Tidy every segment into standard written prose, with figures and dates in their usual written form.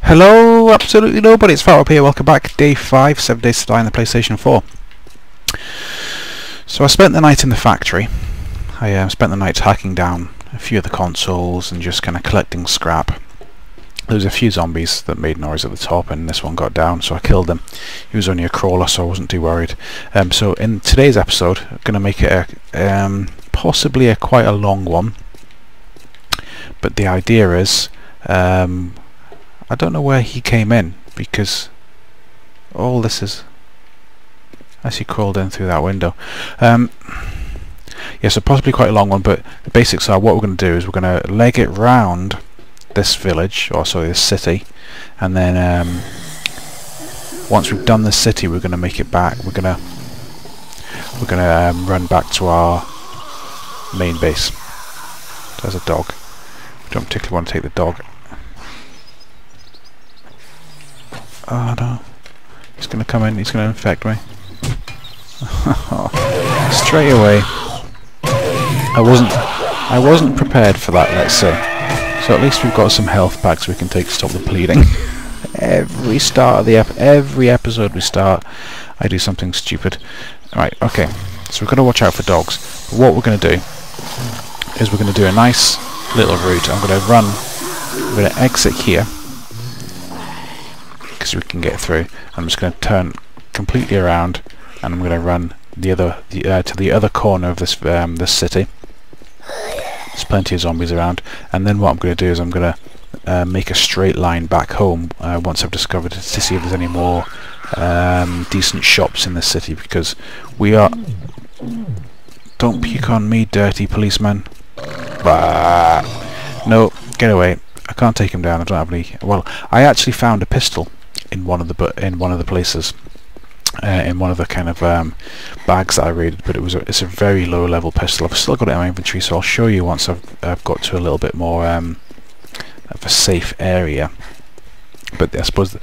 Hello, absolutely nobody. It's Farop here. Welcome back. Day 5, 7 Days to Die on the PlayStation 4. So I spent the night in the factory. I spent the night hacking down a few of the consoles and just kind of collecting scrap. There was a few zombies that made noise at the top, and this one got down, so I killed him. He was only a crawler, so I wasn't too worried. So in today's episode, I'm going to make it possibly quite a long one. But the idea is, I don't know where he came in, because all this is... as he crawled in through that window. Yeah, so possibly quite a long one, but the basics are what we're going to do is we're going to leg it round this village, or sorry, this city, and then once we've done the city, we're going to make it back. We're going to run back to our main base. There's a dog. We don't particularly want to take the dog. Oh no, he's going to come in, he's going to infect me. Straight away. I wasn't prepared for that, let's say. So at least we've got some health back so we can stop the bleeding. Every episode we start, I do something stupid. Right, okay, so we've got to watch out for dogs. But what we're going to do is we're going to do a nice little route. I'm going to exit here, because we can get through. I'm just going to turn completely around, and I'm going to run to the other corner of this this city. There's plenty of zombies around, and then what I'm going to do is I'm going to make a straight line back home once I've discovered to see if there's any more decent shops in this city, because we are... Don't puke on me, dirty policeman. Bah. No, get away. I can't take him down. I don't have any... Well, I actually found a pistol in one of the places, in one of the kind of bags that I raided, but it's a very low level pistol. I've still got it in my inventory, so I'll show you once I've got to a little bit more of a safe area. But I suppose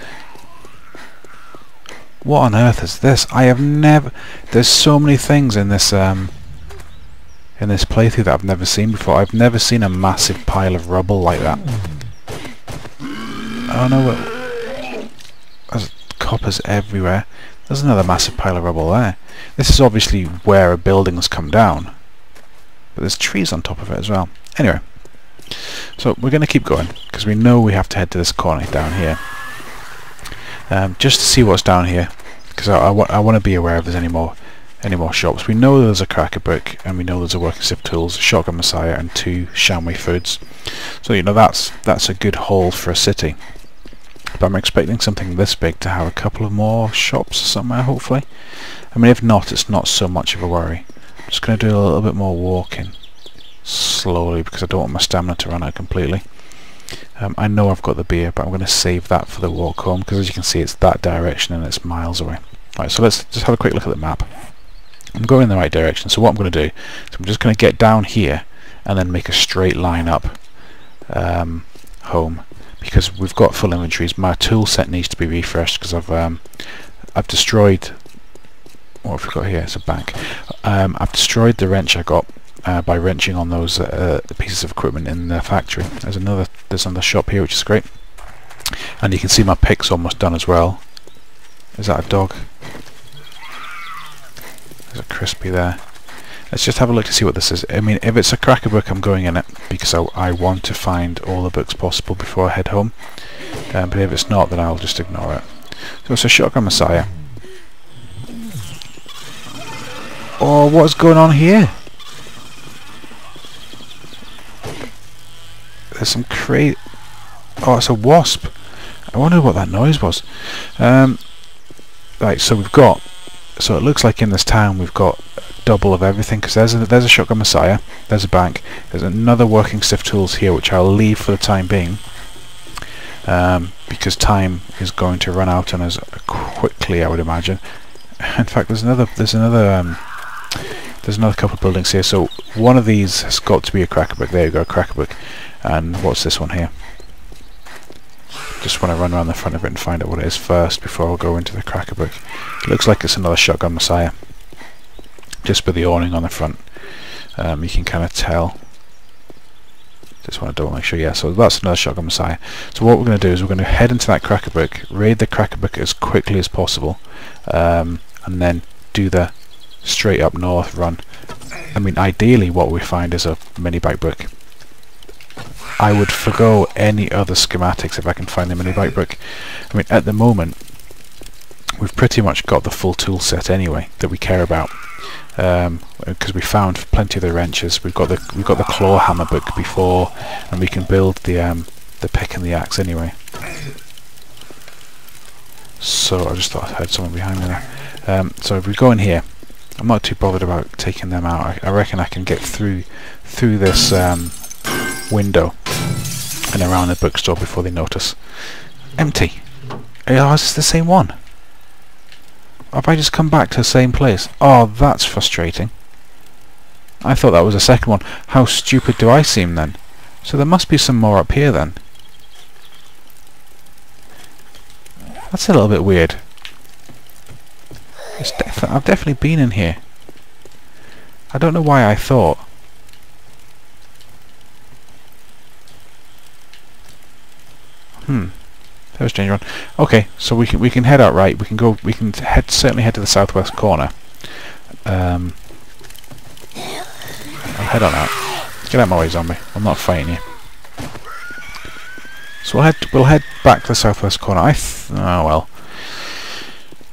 what on earth is this? I have never... There's so many things in this playthrough that I've never seen before. I've never seen a massive pile of rubble like that. Oh no, there's coppers everywhere. There's another massive pile of rubble there. This is obviously where a building's come down, but there's trees on top of it as well. Anyway, so we're going to keep going, because we know we have to head to this corner down here, just to see what's down here, because I want to be aware if there's any more shops. We know there's a Cracker Brick, and we know there's a Working Stiff Tools, a Shotgun Messiah, and 2 Shamway Foods. So you know that's a good haul for a city. But I'm expecting something this big to have a couple of more shops somewhere, hopefully. I mean, if not, it's not so much of a worry. I'm just going to do a little bit more walking slowly, because I don't want my stamina to run out completely. I know I've got the beer, but I'm going to save that for the walk home, because as you can see, it's that direction and it's miles away. Right, so let's just have a quick look at the map. I'm going in the right direction, so what I'm going to do is I'm just going to get down here and then make a straight line up home, because we've got full inventories. My tool set needs to be refreshed, because I've destroyed... What have we got here? It's a bank. I've destroyed the wrench I got by wrenching on those pieces of equipment in the factory. There's another shop here, which is great, and you can see my pick's almost done as well. Is that a dog? There's a crispy there. Let's just have a look to see what this is. I mean, if it's a Cracker Book, I'm going in it, because I want to find all the books possible before I head home. But if it's not, then I'll just ignore it. So it's a Shotgun Messiah. Oh, what's going on here? There's some crazy... Oh, it's a wasp. I wonder what that noise was. Right, so we've got... So it looks like in this town we've got double of everything, because there's a Shotgun Messiah, there's a bank, there's another Working Stiff Tools here, which I'll leave for the time being, because time is going to run out on us quickly, I would imagine. In fact, there's another couple of buildings here. So one of these has got to be a Cracker Brick. There you go, a Cracker Brick. And what's this one here? Just want to run around the front of it and find out what it is first before I'll go into the Cracker Brick. It looks like it's another Shotgun Messiah, just with the awning on the front. You can kind of tell Just want to double make sure. Yeah, so that's another Shotgun Messiah. So what we're going to do is we're going to head into that Cracker Brick, raid the Cracker Brick as quickly as possible, and then do the straight up north run. I mean, ideally what we find is a mini bike brick. I would forgo any other schematics if I can find a mini bike brick. I mean, at the moment we've pretty much got the full tool set anyway that we care about, because we found plenty of the wrenches. We've got the claw hammer book before, and we can build the pick and the axe anyway. So I just thought I heard someone behind me there. So if we go in here, I'm not too bothered about taking them out. I reckon I can get through this window and around the bookstore before they notice. Empty. Oh, is this the same one? Have I just come back to the same place? Oh, that's frustrating. I thought that was a second one. How stupid do I seem then? So there must be some more up here then. That's a little bit weird. I've definitely been in here. I don't know why I thought. That was a strange one. Okay, so we can head out right. We can certainly head to the southwest corner. I'll head on out. Get out of my way, zombie. I'm not fighting you. So we'll head back to the southwest corner. Oh well,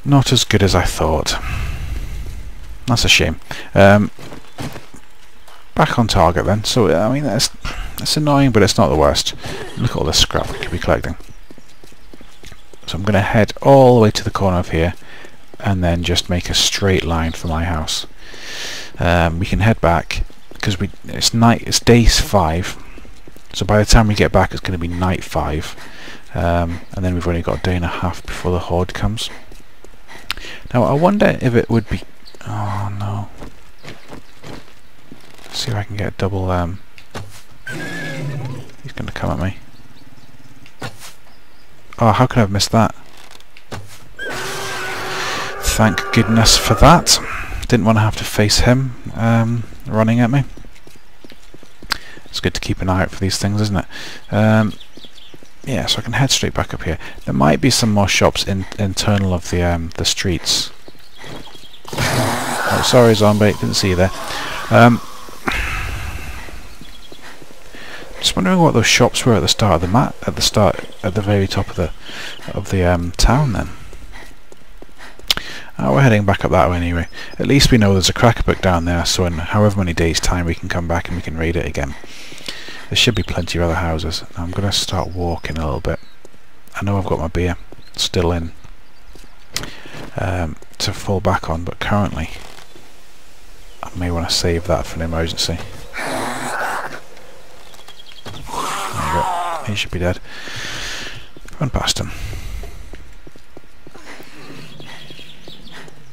not as good as I thought. That's a shame. Back on target then. So I mean that's annoying, but it's not the worst. Look at all the scrap we could be collecting. So I'm going to head all the way to the corner of here, and then just make a straight line for my house. We can head back because it's day 5. So by the time we get back, it's going to be night 5, and then we've only got a day and a half before the horde comes. Now I wonder if it would be. Oh no! Let's see if I can get a double. He's going to come at me. Oh, how could I have missed that? Thank goodness for that. Didn't want to have to face him running at me. It's good to keep an eye out for these things, isn't it? Yeah, so I can head straight back up here. There might be some more shops internal of the streets. Oh, sorry, zombie, didn't see you there. Just wondering what those shops were at the start of the map, at the very top of the town. Then we're heading back up that way anyway. At least we know there's a Cracker Brick down there, so in however many days' time we can come back and we can raid it again. There should be plenty of other houses. I'm going to start walking a little bit. I know I've got my beer still in to fall back on, but currently I may want to save that for an emergency. He should be dead. Run past him.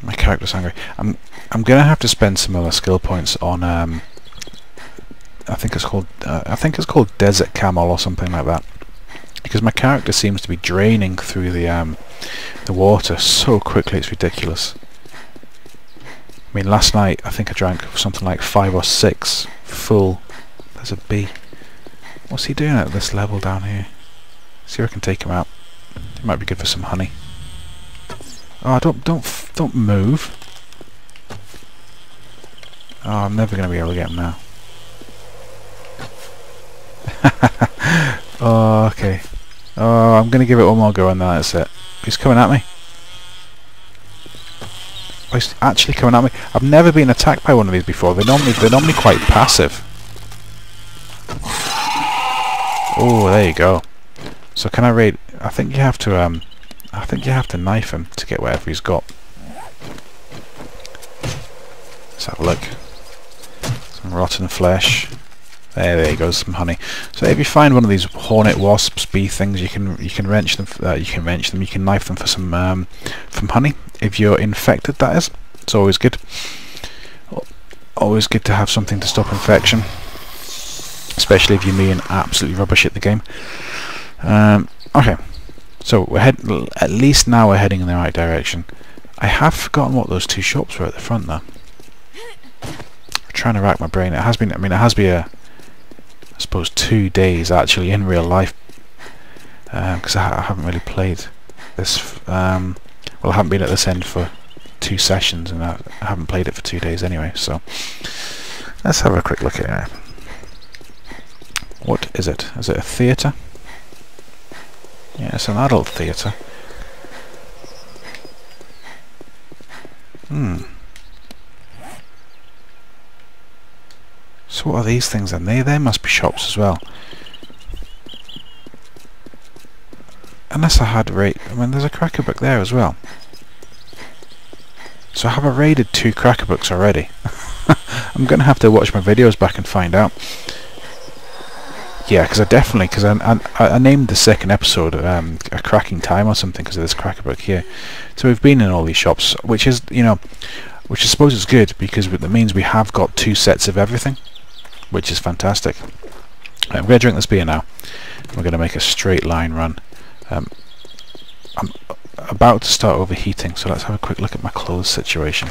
My character's hungry. I'm gonna have to spend some other skill points on I think it's called Desert Camel or something like that, because my character seems to be draining through the water so quickly it's ridiculous. I mean, last night I think I drank something like 5 or 6 full. There's a bee. What's he doing at this level down here? See if I can take him out. It might be good for some honey. Oh, don't move. Oh, I'm never going to be able to get him now. Oh, okay. Oh, I'm going to give it one more go and then that's it. He's coming at me. Oh, he's actually coming at me. I've never been attacked by one of these before. They're normally quite passive. Oh, there you go. So can I raid? I think you have to knife him to get whatever he's got. Let's have a look. Some rotten flesh. There you go, some honey. So if you find one of these hornet wasps, bee things, you can wrench them. You can knife them for some honey. If you're infected, that is. It's always good. Always good to have something to stop infection, especially if you're being absolutely rubbish at the game. Okay, so at least now we're heading in the right direction. I have forgotten what those 2 shops were at the front though. I'm trying to rack my brain. It has been. I mean, it has been a suppose 2 days actually in real life, because I haven't really played this. Well, I haven't been at this end for 2 sessions, and I haven't played it for 2 days anyway. So let's have a quick look at it. What is it? Is it a theatre? Yeah, it's an adult theatre. So what are these things then? They must be shops as well. Unless I had I mean, there's a cracker book there as well. So have I raided 2 cracker books already? I'm going to have to watch my videos back and find out. Yeah, because I named the second episode A Cracking Time or something because of this cracker book here. So we've been in all these shops, which is, you know, which I suppose is good because that means we have got 2 sets of everything, which is fantastic. I'm going to drink this beer now. We're going to make a straight line run. I'm about to start overheating, so let's have a quick look at my clothes situation.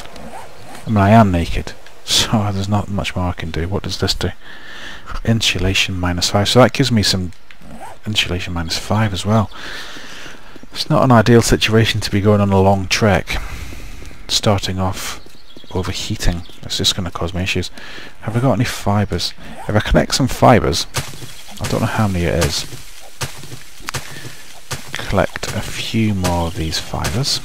I mean, I am naked, so there's not much more I can do. What does this do? Insulation -5, so that gives me some insulation -5 as well. It's not an ideal situation to be going on a long trek, starting off overheating. It's just going to cause me issues. Have I got any fibres? If I connect some fibres, I don't know how many it is, collect a few more of these fibres.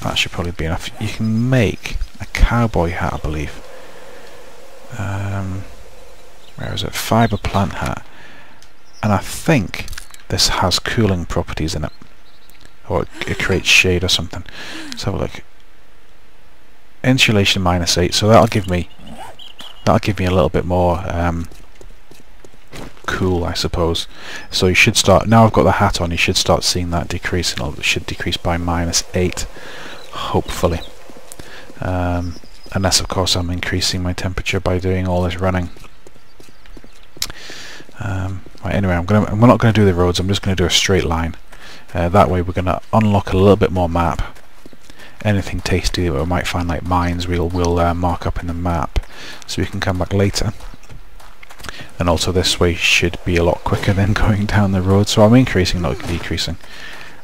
That should probably be enough. You can make a cowboy hat, I believe. Where is it? Fibre plant hat. And I think this has cooling properties in it. Or it creates shade or something. Let's have a look. Insulation -8, so that'll give me a little bit more cool, I suppose. So you should start, now I've got the hat on, you should start seeing that decrease, and it should decrease by -8, hopefully. Unless of course I'm increasing my temperature by doing all this running. Right, anyway, we're not going to do the roads, I'm just going to do a straight line. That way we're going to unlock a little bit more map. Anything tasty that we might find, like mines, we'll mark up in the map, so we can come back later. And also this way should be a lot quicker than going down the road, so I'm increasing, not decreasing.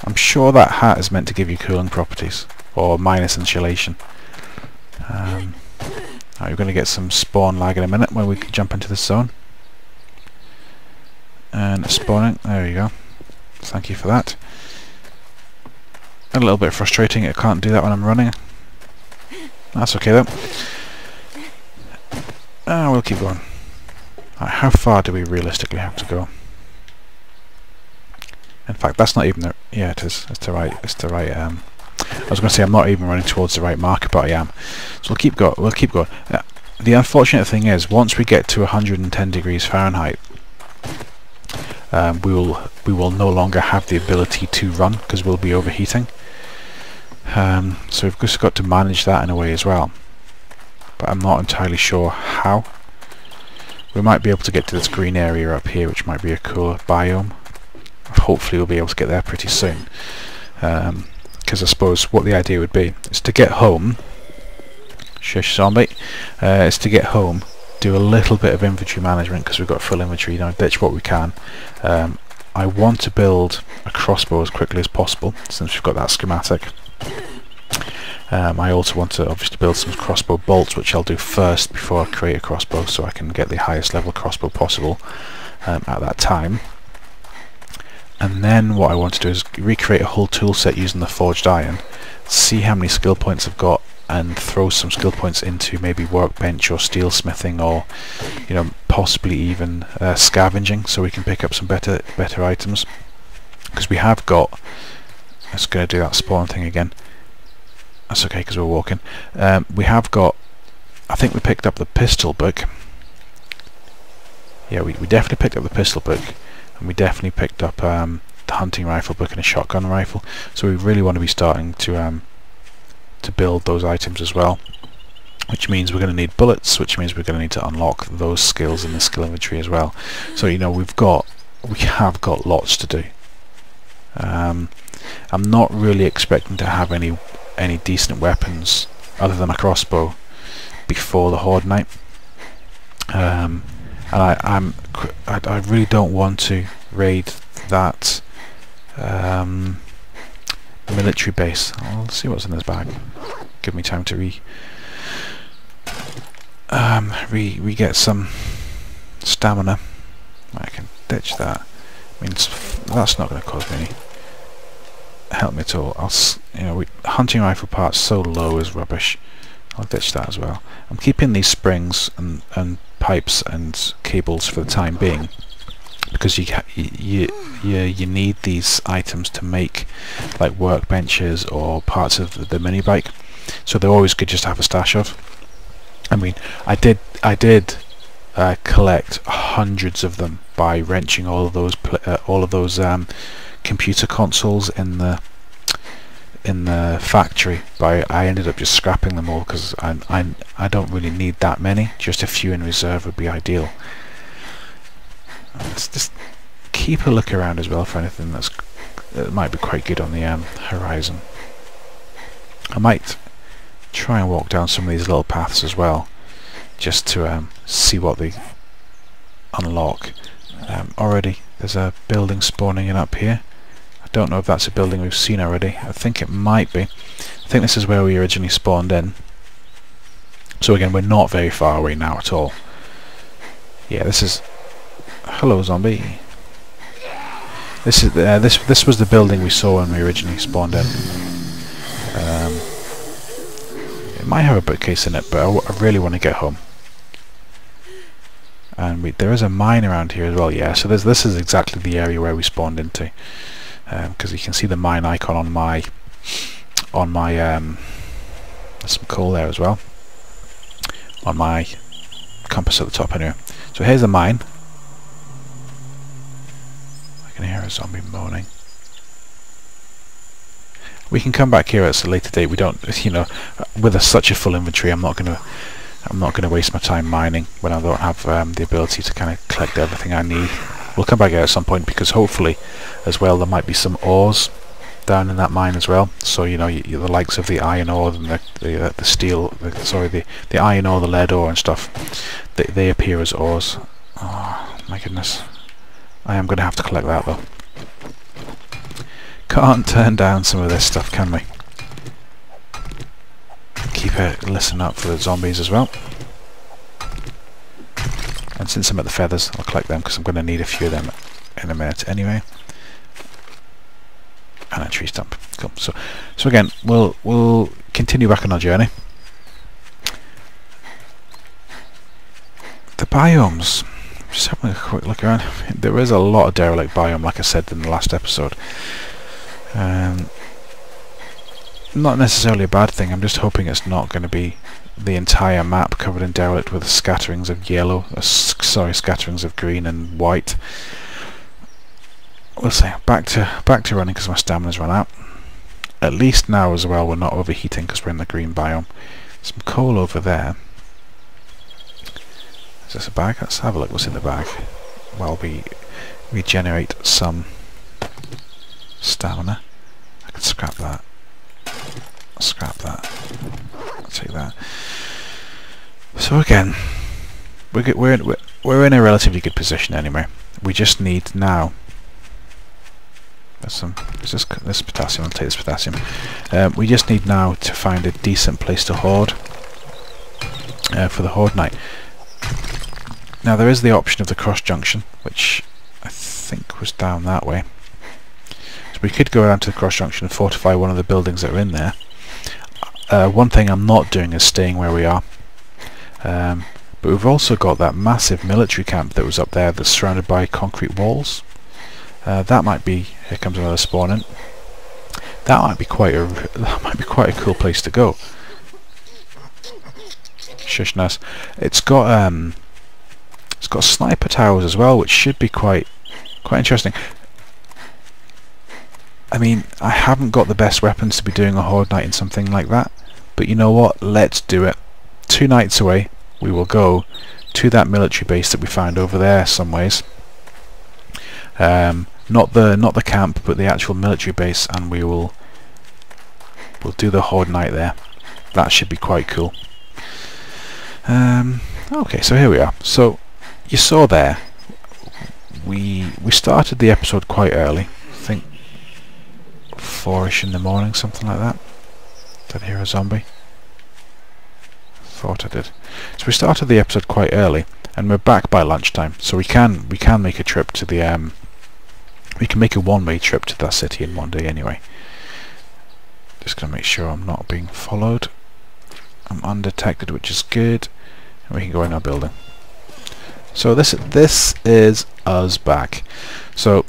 I'm sure that hat is meant to give you cooling properties, or minus insulation. Right, we're going to get some spawn lag in a minute when we can jump into the zone. And spawning, there you go. Thank you for that. A little bit frustrating, I can't do that when I'm running. That's okay though. We'll keep going. Right, how far do we realistically have to go? In fact, that's not even the... yeah, it is. It's the right... I was going to say I'm not even running towards the right marker, but I am. So we'll keep going. The unfortunate thing is, once we get to 110 degrees Fahrenheit, we will no longer have the ability to run because we'll be overheating. So we've just got to manage that in a way as well. But I'm not entirely sure how. We might be able to get to this green area up here, which might be a cooler biome. Hopefully we'll be able to get there pretty soon. Because I suppose what the idea would be is to get home. Shush zombie. Is to get home, do a little bit of inventory management because we've got full inventory, you know, ditch what we can. I want to build a crossbow as quickly as possible since we've got that schematic. I also want to obviously build some crossbow bolts, which I'll do first before I create a crossbow, so I can get the highest level crossbow possible at that time. And then what I want to do is recreate a whole tool set using the forged iron, see how many skill points I've got, and throw some skill points into maybe workbench or steel smithing, or you know, possibly even scavenging, so we can pick up some better items. Because we have got... Let's go do that spawn thing again. That's okay because we're walking. We have got... I think we picked up the pistol book. Yeah, we definitely picked up the pistol book, and we definitely picked up the hunting rifle book and a shotgun rifle. So we really want to be starting to build those items as well, which means we're going to need bullets, which means we're going to need to unlock those skills in the skill inventory as well. So you know, we have got lots to do. I'm not really expecting to have any decent weapons other than a crossbow before the Horde Night. and I really don't want to raid that military base. I'll see what's in this bag. Give me time to re-get some stamina. I can ditch that. I mean, that's not going to cause me any help me at all. Hunting rifle parts so low is rubbish. I'll ditch that as well. I'm keeping these springs and pipes and cables for the time being, because you need these items to make like workbenches or parts of the mini bike, so they're always good just to have a stash of. I mean, I did collect hundreds of them by wrenching all of those computer consoles in the factory. I ended up just scrapping them all because I don't really need that many. Just a few in reserve would be ideal. Let's just keep a look around as well for anything that might be quite good on the horizon. I might try and walk down some of these little paths as well, just to see what they unlock. Already there's a building spawning in up here. I don't know if that's a building we've seen already. I think it might be. I think this is where we originally spawned in. So again, we're not very far away now at all. Yeah, this is... Hello, zombie. This is this was the building we saw when we originally spawned in. It might have a bookcase in it, but I really want to get home. And there is a mine around here as well. Yeah, so this is exactly the area where we spawned into, because you can see the mine icon on my there's some coal there as well on my compass at the top. Anyway, so here's the mine. I can hear a zombie moaning. We can come back here at a later date. We don't, with such a full inventory, I'm not gonna waste my time mining when I don't have the ability to kind of collect everything I need. We'll come back here at some point, because hopefully, as well, there might be some ores down in that mine as well. So the likes of the iron ore and the steel, the iron ore, the lead ore and stuff, they appear as ores. Oh my goodness, I am going to have to collect that though. Can't turn down some of this stuff, can we? Keep a listen up for the zombies as well. And since I'm at the feathers, I'll collect them because I'm going to need a few of them in a minute anyway. And a tree stump. Cool. So again, we'll continue back on our journey. The biomes. Just having a quick look around. There is a lot of derelict biome, like I said in the last episode. Not necessarily a bad thing. I'm just hoping it's not going to be the entire map covered in derelict with scatterings of yellow, scatterings of green and white. We'll see. Back to running because my stamina's run out. At least now as well we're not overheating because we're in the green biome. Some coal over there. Is this a bag? Let's have a look what's in the bag while we regenerate some stamina. I can scrap that. Scrap that. I'll take that. So again, we're in a relatively good position anyway. We just need now. There's this potassium. I'll take this potassium. We just need now to find a decent place to hoard for the Horde Night. Now there is the option of the cross junction, which I think was down that way. So we could go around to the cross junction and fortify one of the buildings that are in there. One thing I'm not doing is staying where we are. But we've also got that massive military camp that was up there that's surrounded by concrete walls. That might be... Here comes another spawn in. That might be quite a cool place to go. Shush-ness. It's got sniper towers as well, which should be quite interesting. I mean, I haven't got the best weapons to be doing a Horde Night in something like that, but you know what? Let's do it. 2 nights away, we will go to that military base that we found over there some ways. Not the camp, but the actual military base, and we'll do the Horde Night there. That should be quite cool. Okay, so here we are. So you saw there, we started the episode quite early. I think 4ish in the morning, something like that. Did I hear a zombie? Thought I did. So we started the episode quite early, and we're back by lunchtime. So we can make a trip to the we can make a one-way trip to that city in one day anyway. Just gonna make sure I'm not being followed. I'm undetected, which is good, and we can go in our building. So this is us back. So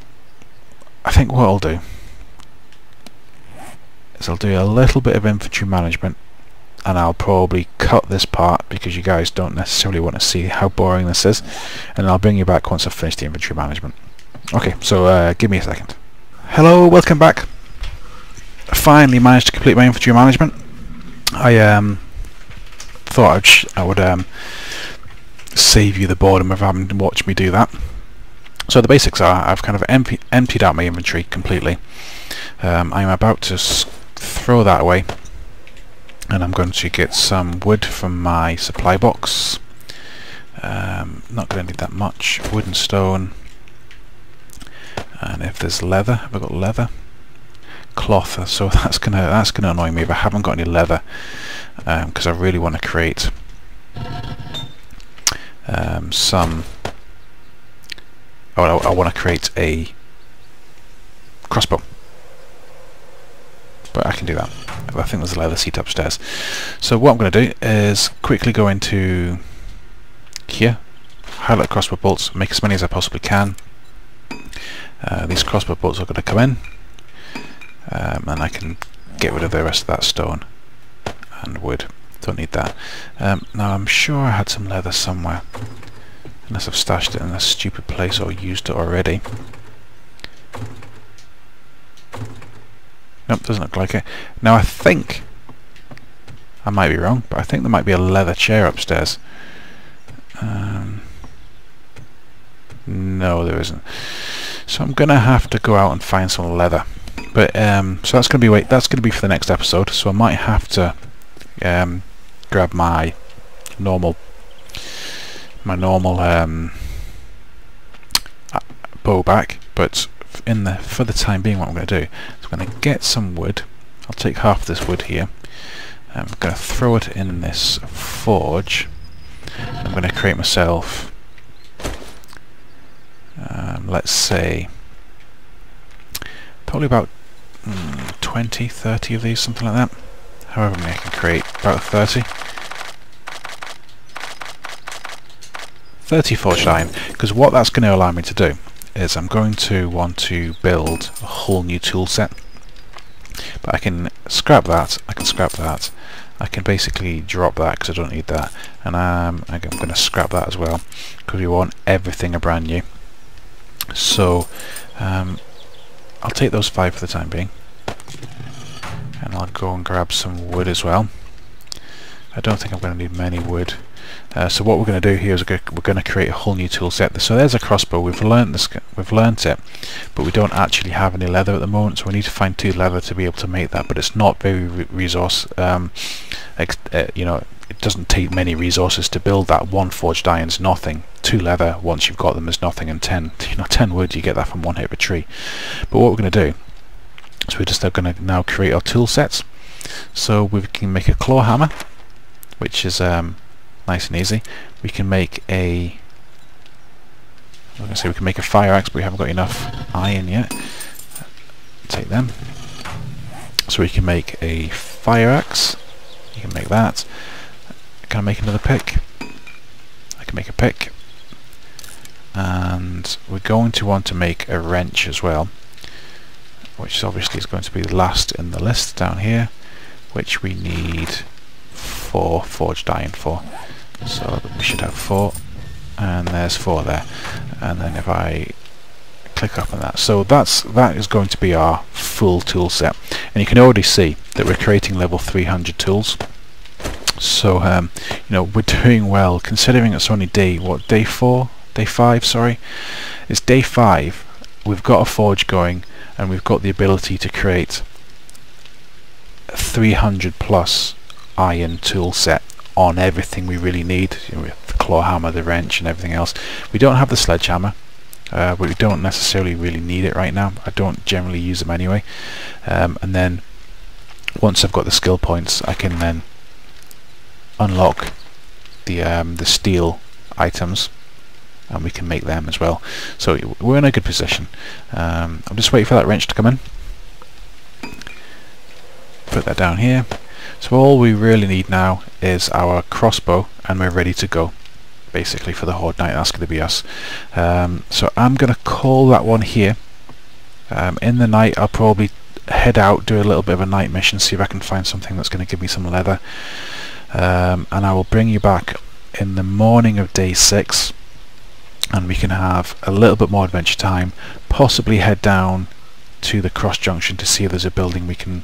I think what I'll do is I'll do a little bit of infantry management, and I'll probably cut this part because you guys don't necessarily want to see how boring this is, and I'll bring you back once I've finished the infantry management. Okay, so give me a second. Hello, welcome back. I finally managed to complete my infantry management. I thought I would save you the boredom of having to watch me do that. So the basics are, I've kind of emptied out my inventory completely. I'm about to throw that away, and I'm going to get some wood from my supply box. Not going to need that much. Wood and stone. And if there's leather, have I got leather? Cloth. So that's gonna annoy me if I haven't got any leather, because I really want to create some. Oh, I want to create a crossbow, but I can do that. I think there's a leather seat upstairs. So what I'm going to do is quickly go into here, highlight crossbow bolts, make as many as I possibly can. These crossbow bolts are going to come in, and I can get rid of the rest of that stone and wood. Don't need that. Now I'm sure I had some leather somewhere, unless I've stashed it in a stupid place or used it already. Nope, doesn't look like it. Now I think, I might be wrong, but I think there might be a leather chair upstairs. No, there isn't. So I'm gonna have to go out and find some leather. But so that's gonna be for the next episode. So I might have to grab my normal bow back. But for the time being, what I'm going to do is I'm going to get some wood. I'll take half this wood here. I'm going to throw it in this forge. I'm going to create myself, let's say, probably about 20, 30 of these, something like that. However many I can create, about 30 forged iron, because what that's going to allow me to do is I'm going to want to build a whole new tool set. But I can scrap that, I can basically drop that because I don't need that, and I'm going to scrap that as well because we want everything a brand new. So I'll take those 5 for the time being, and I'll go and grab some wood as well. I don't think I'm going to need many wood. So what we're going to do here is we're going to create a whole new tool set. So there's a crossbow. We've learnt it, but we don't actually have any leather at the moment. So we need to find 2 leather to be able to make that. But it's not very resource. You know, it doesn't take many resources to build that. 1 forged iron's nothing. 2 leather, once you've got them, is nothing. And 10 wood, you get that from 1 hit of a tree. But what we're going to do is we're just going to now create our tool sets. So we can make a claw hammer, which is nice and easy. We can make a fire axe, but we haven't got enough iron yet. Take them. So we can make a fire axe. You can make that. Can I make another pick? I can make a pick. And we're going to want to make a wrench as well, which obviously is going to be the last in the list down here, which we need 4 forged iron for. So we should have 4, and there's 4 there. And then if I click up on that, so that is going to be our full tool set. And you can already see that we're creating level 300 tools. So you know, we're doing well considering it's only day 5. Sorry, it's day 5. We've got a forge going, and we've got the ability to create 300 plus iron tool set on everything we really need. With the claw hammer, the wrench and everything else. We don't have the sledgehammer, but we don't necessarily really need it right now. I don't generally use them anyway. And then once I've got the skill points, I can then unlock the steel items, and we can make them as well. So we're in a good position. I'm just waiting for that wrench to come in. Put that down here. So all we really need now is our crossbow, and we're ready to go basically for the Horde Night. That's going to be us. So I'm going to call that one here. In the night I'll probably head out, do a little bit of a night mission, see if I can find something that's going to give me some leather, and I will bring you back in the morning of day 6, and we can have a little bit more adventure time, possibly head down to the cross junction to see if there's a building we can,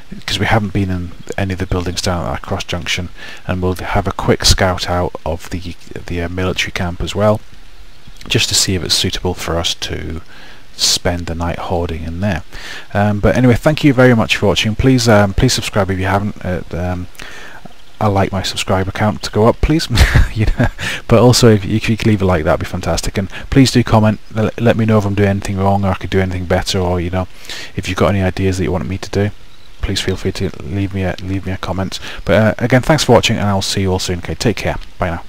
because we haven't been in any of the buildings down at that cross junction, and we'll have a quick scout out of the military camp as well, just to see if it's suitable for us to spend the night hoarding in there. But anyway, thank you very much for watching. Please please subscribe if you haven't. I like my subscriber count to go up, please. You know, but also if you could leave a like, that'd be fantastic. And please do comment, let me know if I'm doing anything wrong or I could do anything better, or you know, if you've got any ideas that you want me to do, please feel free to leave me a comment. But again, thanks for watching, and I'll see you all soon. Okay, take care. Bye now.